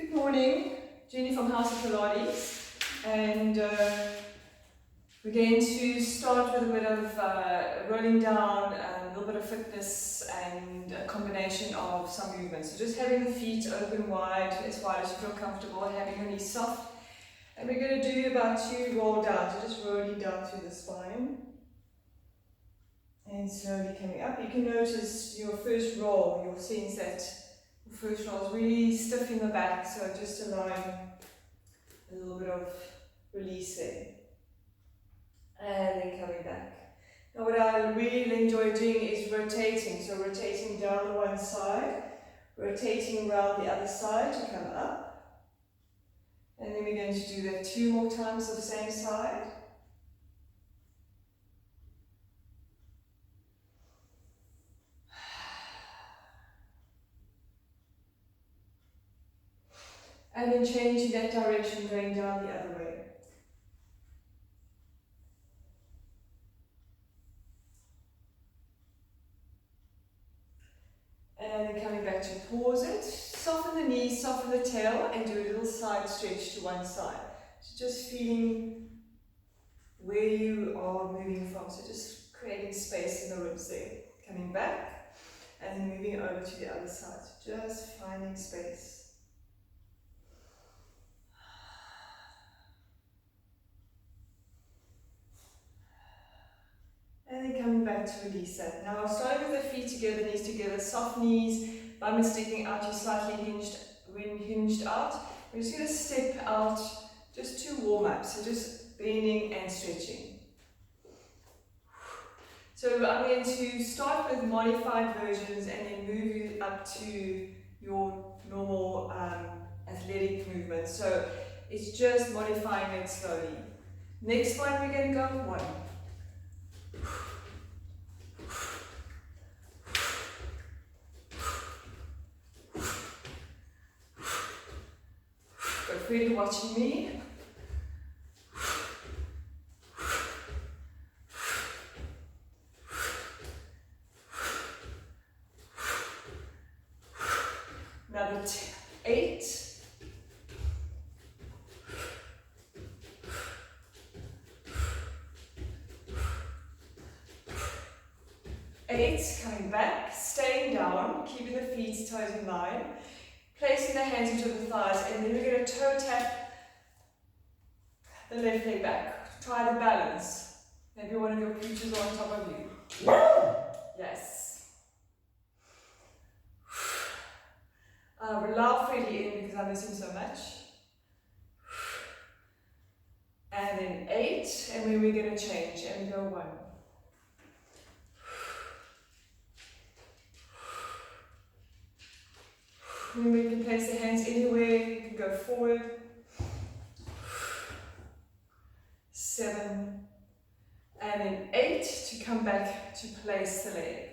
Good morning, Jenny from House of Pilates, and we're going to start with a bit of rolling down, a little bit of fitness and a combination of some movements. So just having the feet open wide as you feel comfortable, having your knees soft, and we're going to do about 2 roll down, so just rolling down through the spine and slowly coming up. You can notice your first roll, you'll sense that the first roll is really stiff in the back, so just allowing a little bit of release there. And then coming back. Now what I really enjoy doing is rotating, so rotating down the one side, rotating around the other side to come up. And then we're going to do that 2 more times on the same side. And then changing that direction, going down the other way. And then coming back to pause it. Soften the knees, soften the tail, and do a little side stretch to one side. So just feeling where you are moving from. So just creating space in the ribs there. Coming back, and then moving over to the other side. So just finding space. And then coming back to release that. Now starting with the feet together, knees together, soft knees, bum is sticking out, you're slightly hinged, when hinged out. We're just going to step out just to warm up, so just bending and stretching. So I'm going to start with modified versions and then move you up to your normal athletic movement. So it's just modifying it slowly. Next one we're going to go 1. But really watching me. Another 8. 8, coming back, staying down, keeping the feet, toes in line, placing the hands into the thighs, and then we're going to toe tap the left leg back. Try the balance. Maybe one of your pooches are on top of you. Yes. Allow Freddie in because I miss him so much. And then 8, and then we're going to change, and we go 1. And we can place the hands anywhere, you can go forward. 7, and then 8 to come back to place the leg.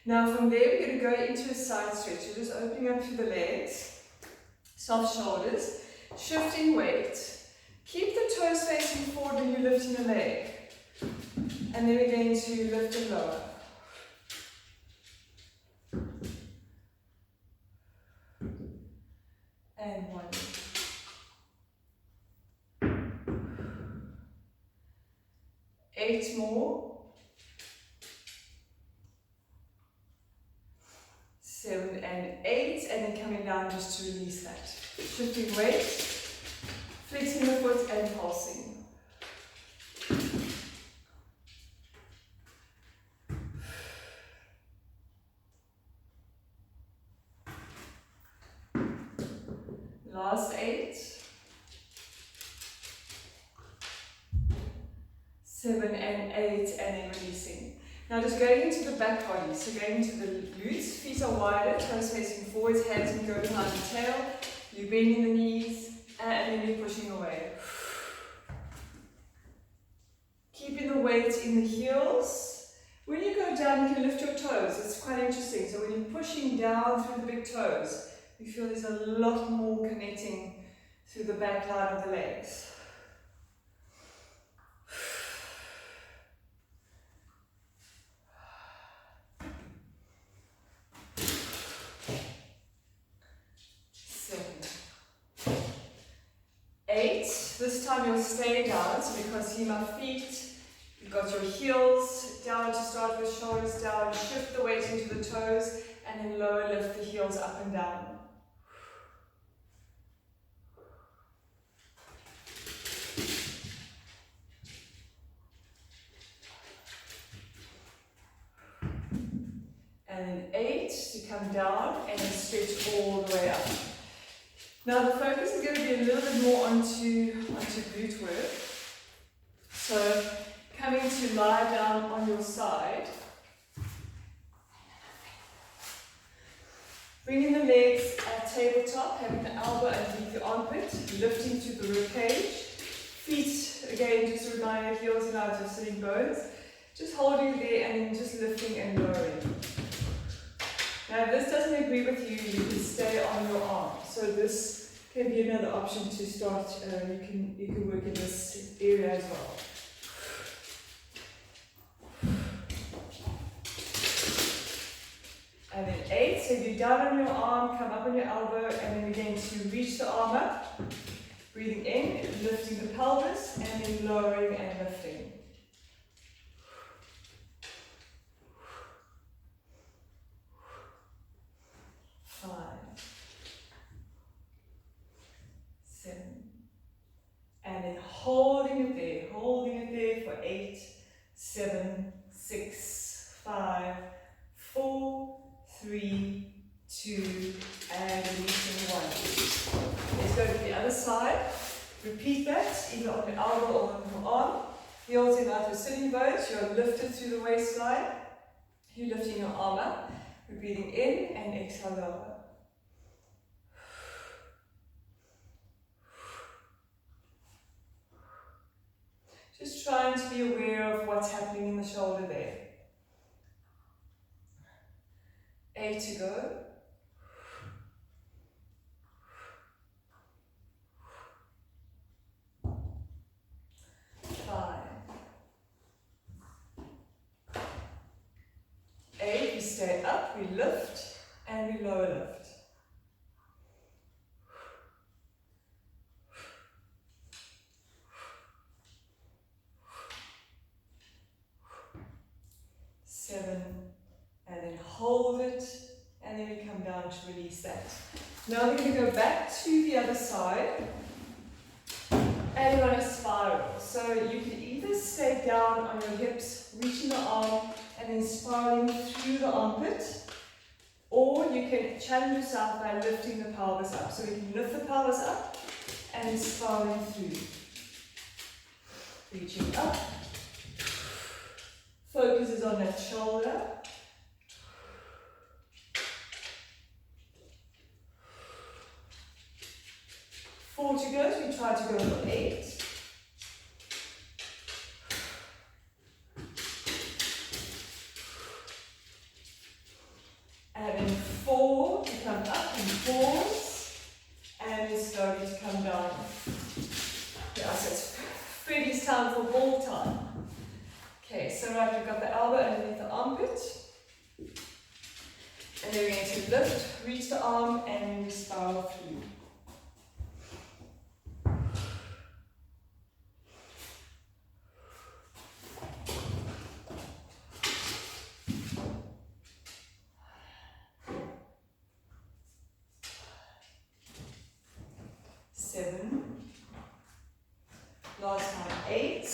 Now from there we're going to go into a side stretch, so just opening up through the legs, soft shoulders, shifting weight. Keep the toes facing forward when you're lifting the leg. And then we're going to lift and lower. And 1. Eight more. 7 and 8, and then coming down just to release that. Shifting weight, flexing the foot and pulsing. Last 8. 7 and 8, and then releasing. Now just going into the back body, so going into the glutes, feet are wider, toes facing forwards, hands can go behind the tail, you're bending the knees, and then you're pushing away. Keeping the weight in the heels. When you go down, you can lift your toes, it's quite interesting. So when you're pushing down through the big toes, you feel there's a lot more connecting through the back line of the legs. 7, time you'll stay down, so because see my feet, you've got your heels down to start with, shoulders down, shift the weight into the toes, and then lower lift the heels up and down. And then 8 to come down and then stretch all the way up. Now the focus is going to be a little bit more onto glute work. So coming to lie down on your side. Bringing the legs at tabletop, having the elbow underneath the armpit, lifting through the rib cage. Feet, again, just remind your heels and out your sitting bones. Just holding there and then just lifting and lowering. Now if this doesn't agree with you, you can stay on your arm. So this can be another option to start, you can work in this area as well. And then 8, so you're down on your arm, come up on your elbow, and then again to reach the arm up. Breathing in, lifting the pelvis, and then lowering and lifting. 5, 7, and then holding it there for 8, 7, 6, 5, 4, 3, 2, and releasing 1. Let's go to the other side. Repeat that, either on your elbow or on your arm. Heels in out your sitting bones. You're lifted through the waistline. You're lifting your arm up. We're breathing in and exhale lower. Just trying to be aware of what's happening in the shoulder there. 8 to go. 5. 8, we stay up, we lift, and we lower lift. 7, and then hold it, and then we come down to release that. Now we're going to go back to the other side, and we're going to spiral. So you can either stay down on your hips, reaching the arm, and then spiraling through the armpit, or you can challenge yourself by lifting the pelvis up. So you can lift the pelvis up, and then spiraling through. Reaching up. Focus is on that shoulder. 4 to go, so we try to go for 8. And then 4 to come up and pause. And then slowly to come down. Yeah, so it's Freddie's time for ball time. Okay, so right, we've got the elbow underneath the armpit. And then we're going to lift, reach the arm, and we spiral through. Last time 8,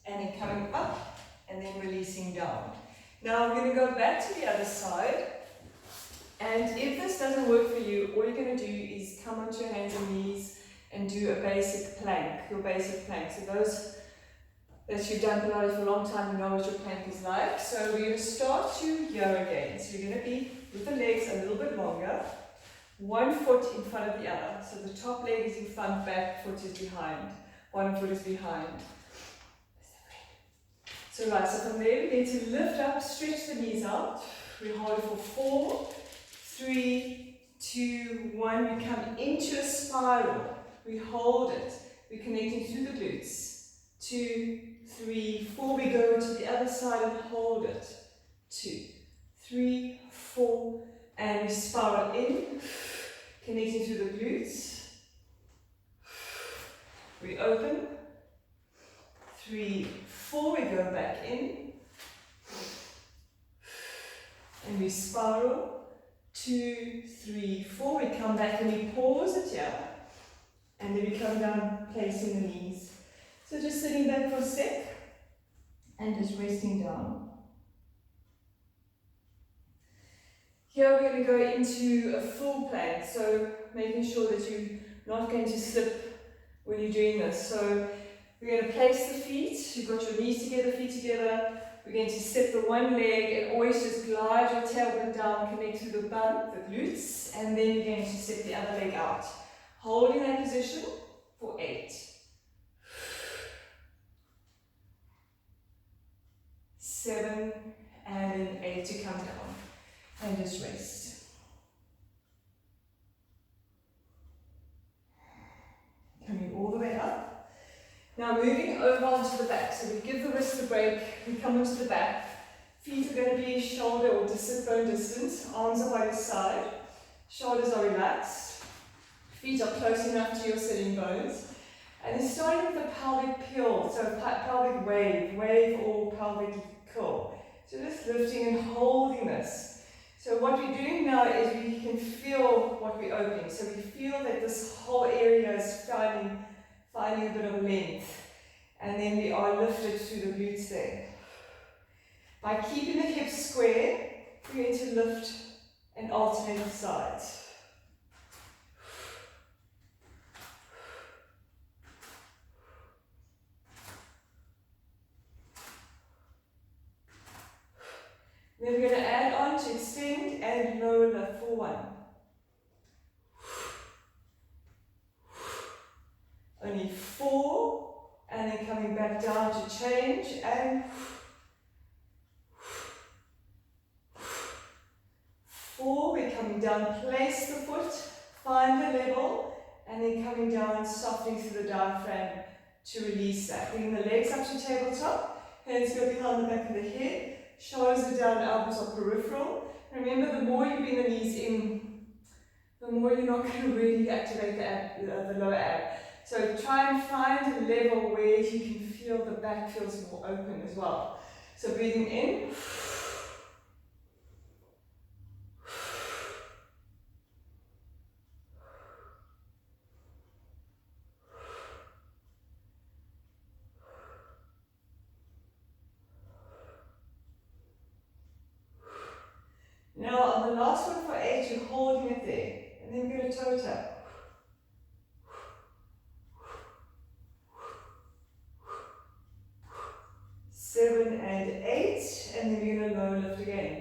and then coming up, and then releasing down. Now we're going to go back to the other side, and if this doesn't work for you, all you're going to do is come onto your hands and knees and do a basic plank, your basic plank. So those that you've done Pilates for a long time, you know what your plank is like. So we're going to start you here again. So you're going to be with the legs a little bit longer, one foot in front of the other. So the top leg is in front, back foot is behind. One foot is behind. So right, so from there we need to lift up, stretch the knees out. We hold it for 4, 3, 2, 1. We come into a spiral. We hold it. We're connecting through the glutes. 2, 3, 4. We go to the other side and hold it. 2, 3, 4. And we spiral in, connecting through the glutes. We open. 3, 4, we go back in. And we spiral. 2, 3, 4, we come back and we pause it here. And then we come down, placing the knees. So just sitting back for a sec. And just resting down. Here we're going to go into a full plank, so making sure that you're not going to slip when you're doing this. So we're going to place the feet, you've got your knees together, feet together. We're going to step the one leg and always just glide your tailbone down, connect to the bum, the glutes, and then you're going to step the other leg out. Holding that position for 8. 7, and then 8 to come down. And just rest. Coming all the way up. Now moving over onto the back. So we give the wrist a break, we come onto the back. Feet are going to be shoulder or sit bone distance. Arms are by your side. Shoulders are relaxed. Feet are close enough to your sitting bones. And then starting with the pelvic peel, so pelvic wave or pelvic curl. So just lifting and holding this. So what we're doing now is we can feel what we're opening. So we feel that this whole area is finding a bit of length. And then we are lifted through the glutes there. By keeping the hips square, we're going to lift and alternate the sides. Then we're going to add on to extend and lower lift for 1. Only 4, and then coming back down to change, and 4, we're coming down, place the foot, find the level, and then coming down, softening through the diaphragm to release that. Bringing the legs up to tabletop, hands go behind the back of the head. Shoulders are down, elbows are peripheral. Remember, the more you bring the knees in, the more you're not going to really activate the lower ab. So try and find a level where you can feel the back feels more open as well. So breathing in. Now on the last one for 8, you're holding it there, and then we're going to toe tap. 7 and 8, and then we're going to low lift again.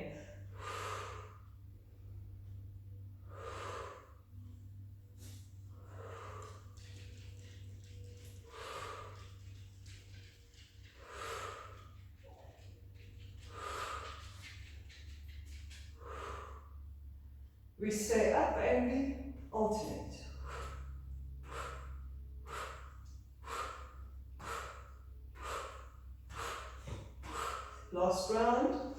We stay up and we alternate. Last round.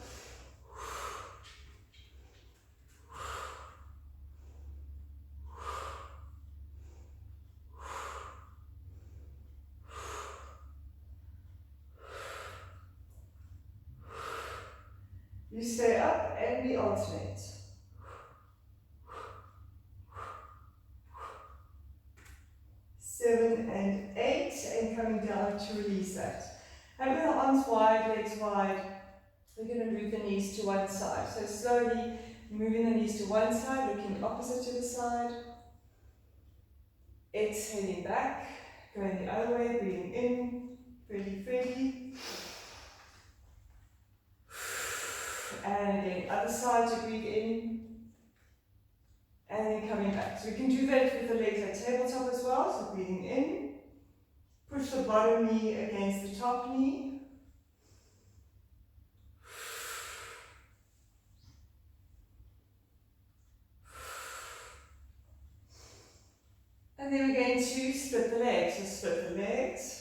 You stay up and we alternate. 7 and 8, and coming down to release that. Having the arms wide, legs wide, we're going to move the knees to one side. So slowly moving the knees to one side, looking opposite to the side. Exhaling back, going the other way, breathing in, freely. And again, other side to breathe in. And then coming back. So we can do that with the legs at tabletop as well. So breathing in, push the bottom knee against the top knee. And then we're going to split the legs. So split the legs.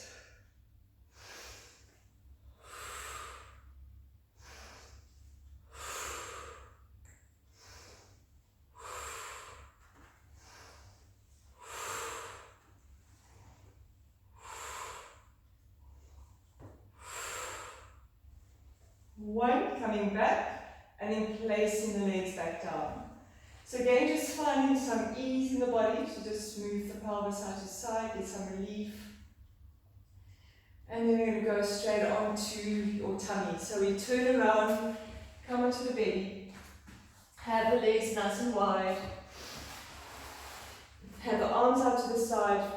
So again, just finding some ease in the body to just move the pelvis side to side, get some relief. And then we're going to go straight onto your tummy. So we turn around, come onto the belly, have the legs nice and wide, have the arms out to the side,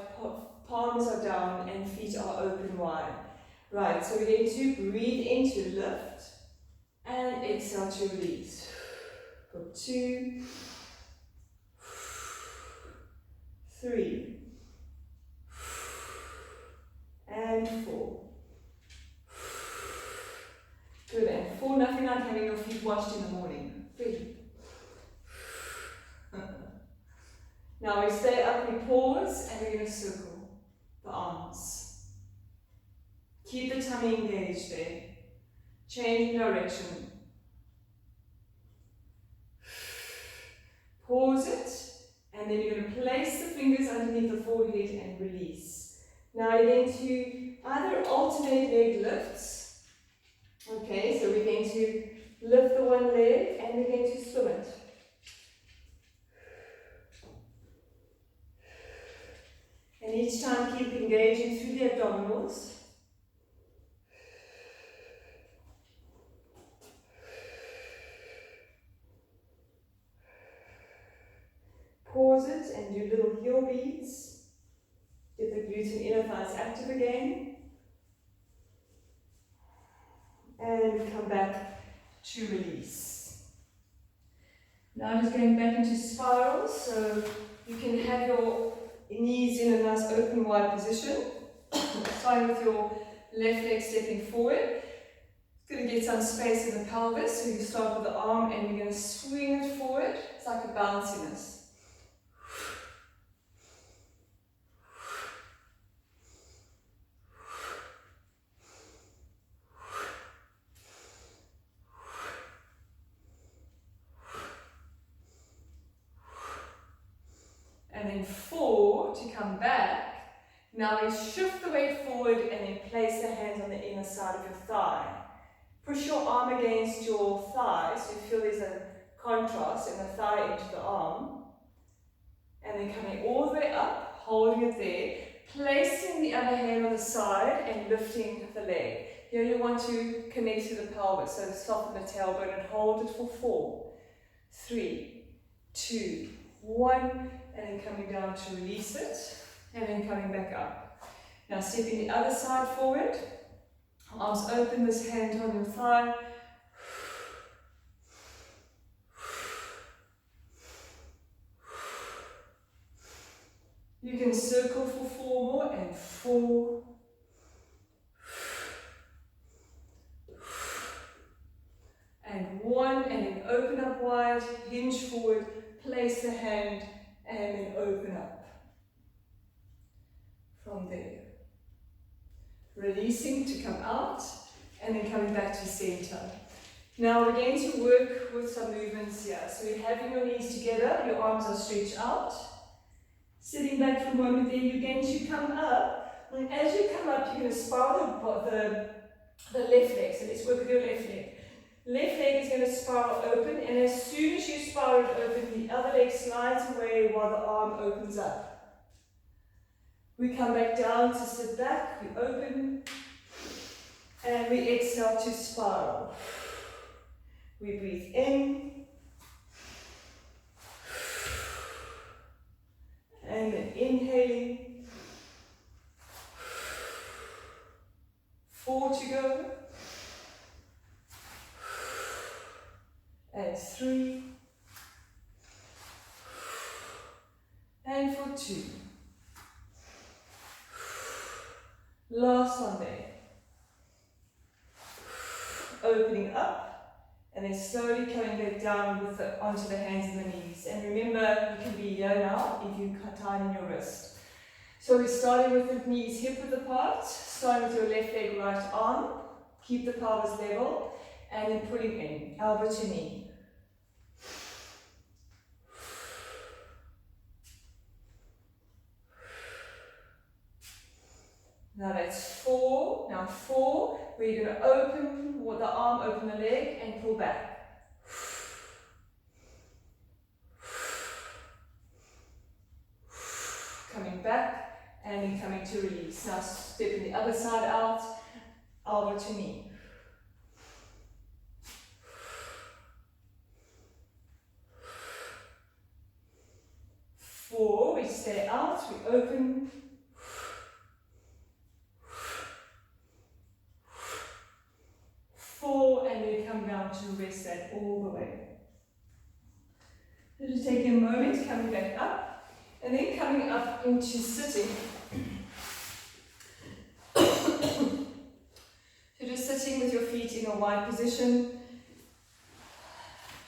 palms are down and feet are open wide. Right, so we're going to breathe in to lift and exhale to release. For 2, 3, and 4. Good, and 4, nothing like having your feet washed in the morning. 3. Now we stay up, we pause, and we're going to circle the arms. Keep the tummy engaged there. Change direction. Pause it, and then you're going to place the fingers underneath the forehead and release. Now you're going to either alternate leg lifts. Okay, so we're going to lift the one leg and we're going to swim it. And each time keep engaging through the abdominals. Pause it and do little heel beats. Get the glutes and inner thighs active again. And come back to release. Now just going back into spirals, so you can have your knees in a nice open wide position. Starting with your left leg stepping forward. It's going to get some space in the pelvis, so you start with the arm and you're going to swing it forward. It's like a bounciness. And then 4 to come back. Now we shift the weight forward and then place the hands on the inner side of your thigh. Push your arm against your thigh so you feel there's a contrast in the thigh into the arm. And then coming all the way up, holding it there, placing the other hand on the side and lifting the leg. Here you want to connect to the pelvis, so soften the tailbone and hold it for 4, 3, 2, 1, and then coming down to release it, and then coming back up. Now stepping the other side forward, arms open, this hand on your thigh. You can circle for 4 more, and 4, and 1, and then open up wide, hinge forward, place the hand, and then open up from there. Releasing to come out, and then coming back to center. Now we're going to work with some movements here. So you're having your knees together, your arms are stretched out. Sitting back for a moment there, you're going to come up. And as you come up, you're going to spiral the left leg. So let's work with your left leg. Left leg is going to spiral open, and as soon as you spiral it open, the other leg slides away while the arm opens up. We come back down to sit back, we open, and we exhale to spiral. We breathe in, and then inhaling. 4 to go. And 3, and for 2. Last one there. Opening up, and then slowly coming back down with onto the hands and the knees. And remember, you can be here now if you tighten your wrist. So we're starting with the knees hip width apart, starting with your left leg, right arm. Keep the pelvis level, and then pulling in, elbow to knee. Now that's 4. Now 4, where you're going to open the arm, open the leg, and pull back. back, and then coming to release. Now stepping the other side out, elbow to knee. Four, we stay out, we open. Four, and then come down to rest that all the way. So just taking a moment, coming back up, and then coming up into sitting. So just sitting with your feet in a wide position,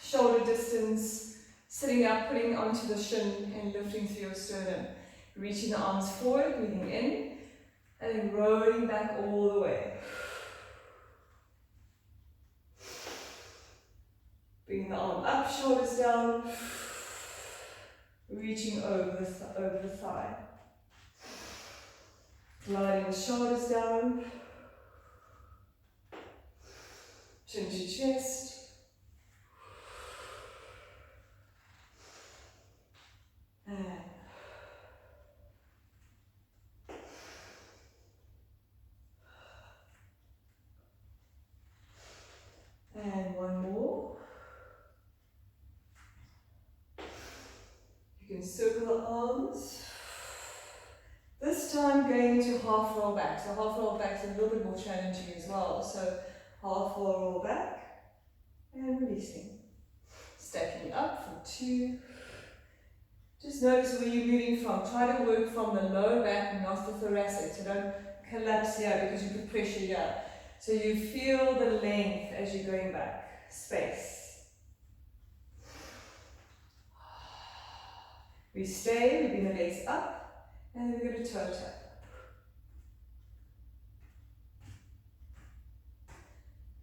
shoulder distance, sitting up, putting onto the shin and lifting through your sternum. Reaching the arms forward, breathing in, and then rolling back all the way. Bringing the arm up, shoulders down, reaching over the thigh. Gliding the shoulders down, chin to chest. And one more. You can circle the arms. This time going into half roll back. So half roll back is a little bit more challenging as well. So half roll back and releasing. Stacking up for 2. Just notice where you're moving from. Try to work from the lower back, not the thoracic. So don't collapse here because you put pressure here. So you feel the length as you're going back. Space. We stay, we bring the legs up, and then we're going to toe tap.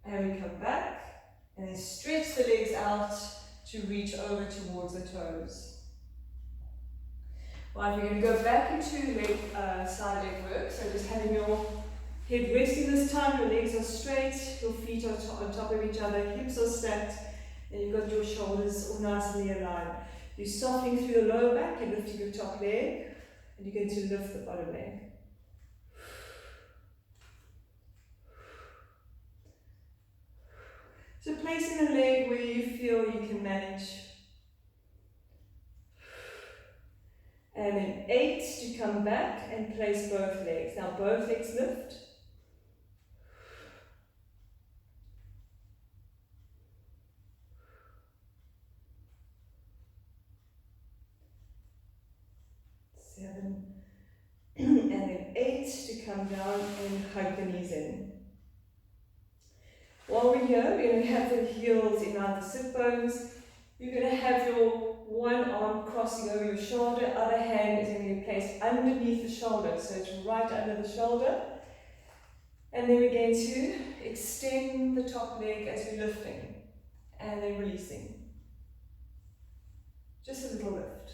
And we come back, and then stretch the legs out to reach over towards the toes. Right, we're going to go back into side leg work, so just having your head resting this time, your legs are straight, your feet are on top of each other, hips are stacked, and you've got your shoulders all nicely aligned. You're softening through the lower back, you're lifting your top leg, and you're going to lift the bottom leg. So placing the leg where you feel you can manage. And then 8 to come back and place both legs. Now both legs lift. And then 8 to come down and hug the knees in. While we're here, we're going to have the heels in either sit bones. You're going to have your one arm crossing over your shoulder, other hand is going to be placed underneath the shoulder, so it's right under the shoulder. And then we're going to extend the top leg as we're lifting, and then releasing. Just a little lift.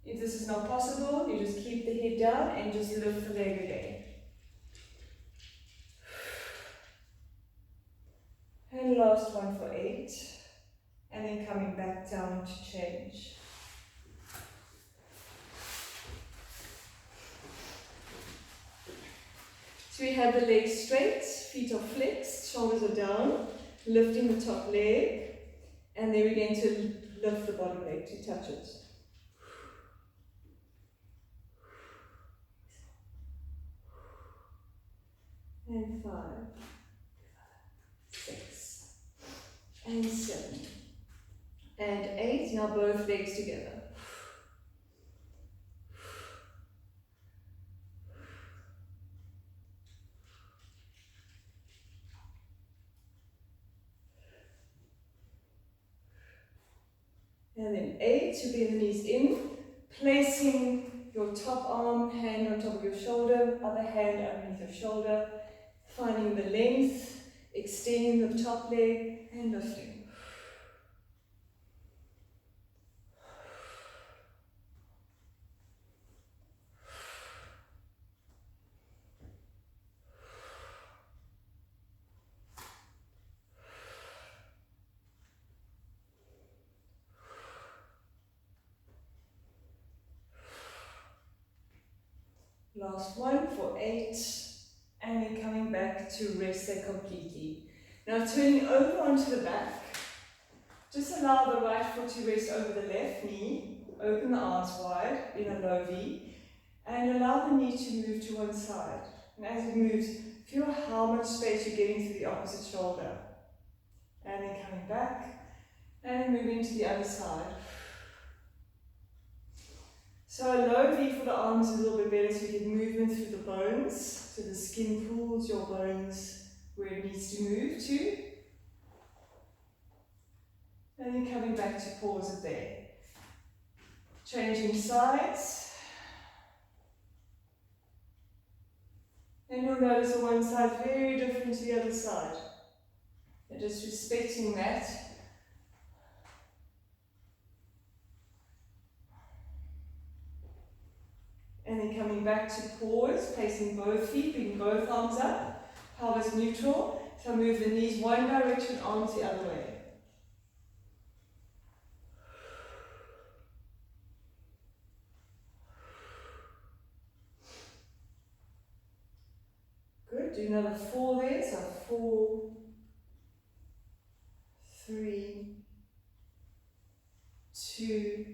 If this is not possible, you just keep the head down and just lift the leg again. And last one for 8. And then coming back down to change. So we have the legs straight, feet are flexed, shoulders are down, lifting the top leg, and then we're going to lift the bottom leg to touch it. And 5, 6, and 7, and 8. Now both legs together. And then 8 to bring the knees in, placing your top arm, hand on top of your shoulder, other hand underneath your shoulder, finding the length, extending the top leg and lifting. Last one for 8, and then coming back to rest there completely. Now turning over onto the back, just allow the right foot to rest over the left knee, open the arms wide in a low V, and allow the knee to move to one side. And as it moves, feel how much space you're getting through the opposite shoulder. And then coming back, and moving to the other side. So a low V for the arms is a little bit better, so you get movement through the bones, so the skin pulls your bones where it needs to move to. And then coming back to pause it there. Changing sides. And you'll notice the one side very different to the other side. And just respecting that. And then coming back to pause, placing both feet, bring both arms up, pelvis neutral. So move the knees one direction, arms the other way. Good, do another 4 there, so 4, 3, 2,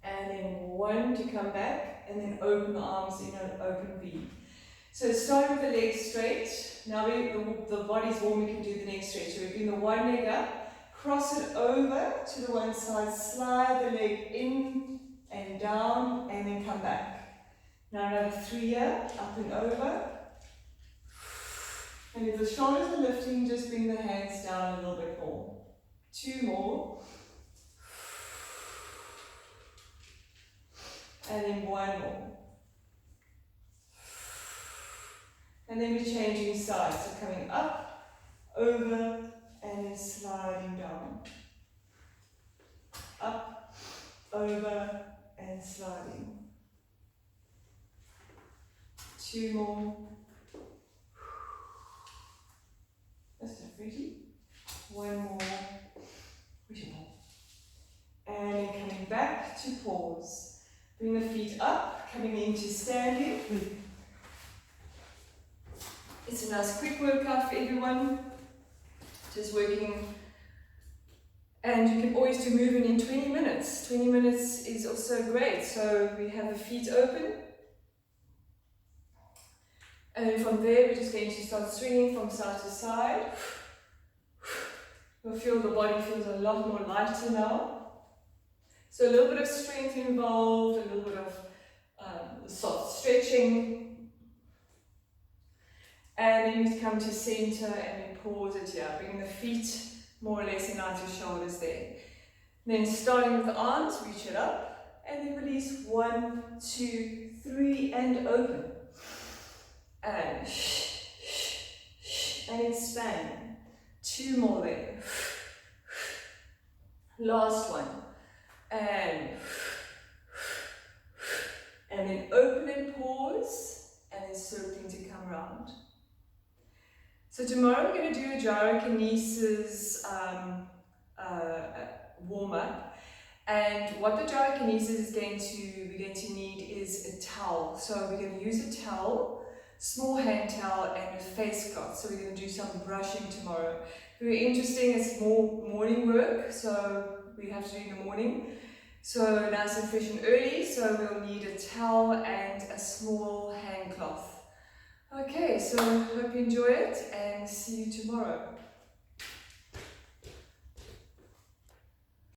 and then 1 to come back, and then open the arms in an open V. So start with the legs straight. Now the body's warm, we can do the next stretch. So we bring the one leg up, cross it over to the one side, slide the leg in and down, and then come back. Now another 3 here, up and over. And if the shoulders are lifting, just bring the hands down a little bit more. 2 more. And then 1 more. And then we're changing sides. So coming up, over, and then sliding down. Up, over, and sliding. 2 more. That's not pretty. 1 more. And then coming back to pause. Bring the feet up, coming into standing. It's a nice quick workout for everyone. Just working, and you can always do movement in 20 minutes. 20 minutes is also great. So we have the feet open. And then from there, we're just going to start swinging from side to side. You'll feel the body feels a lot more lighter now. So a little bit of strength involved, a little bit of soft stretching. And then we come to center and we pause it here, bringing the feet more or less in line with your shoulders there. Then starting with the arms, reach it up, and then release 1, 2, 3, and open. And expand. 2 more there. Last one. And then open and pause, and then circling to come around. So tomorrow we're going to do a gyrokinesis warm-up, and what the gyrokinesis we're going to need is a towel. So we're going to use a towel, small hand towel, and a face cloth. So we're going to do some brushing tomorrow. Very interesting. It's more morning work, so we have to do in the morning. So nice and fresh and early, so we'll need a towel and a small hand cloth. Okay, so hope you enjoy it and see you tomorrow.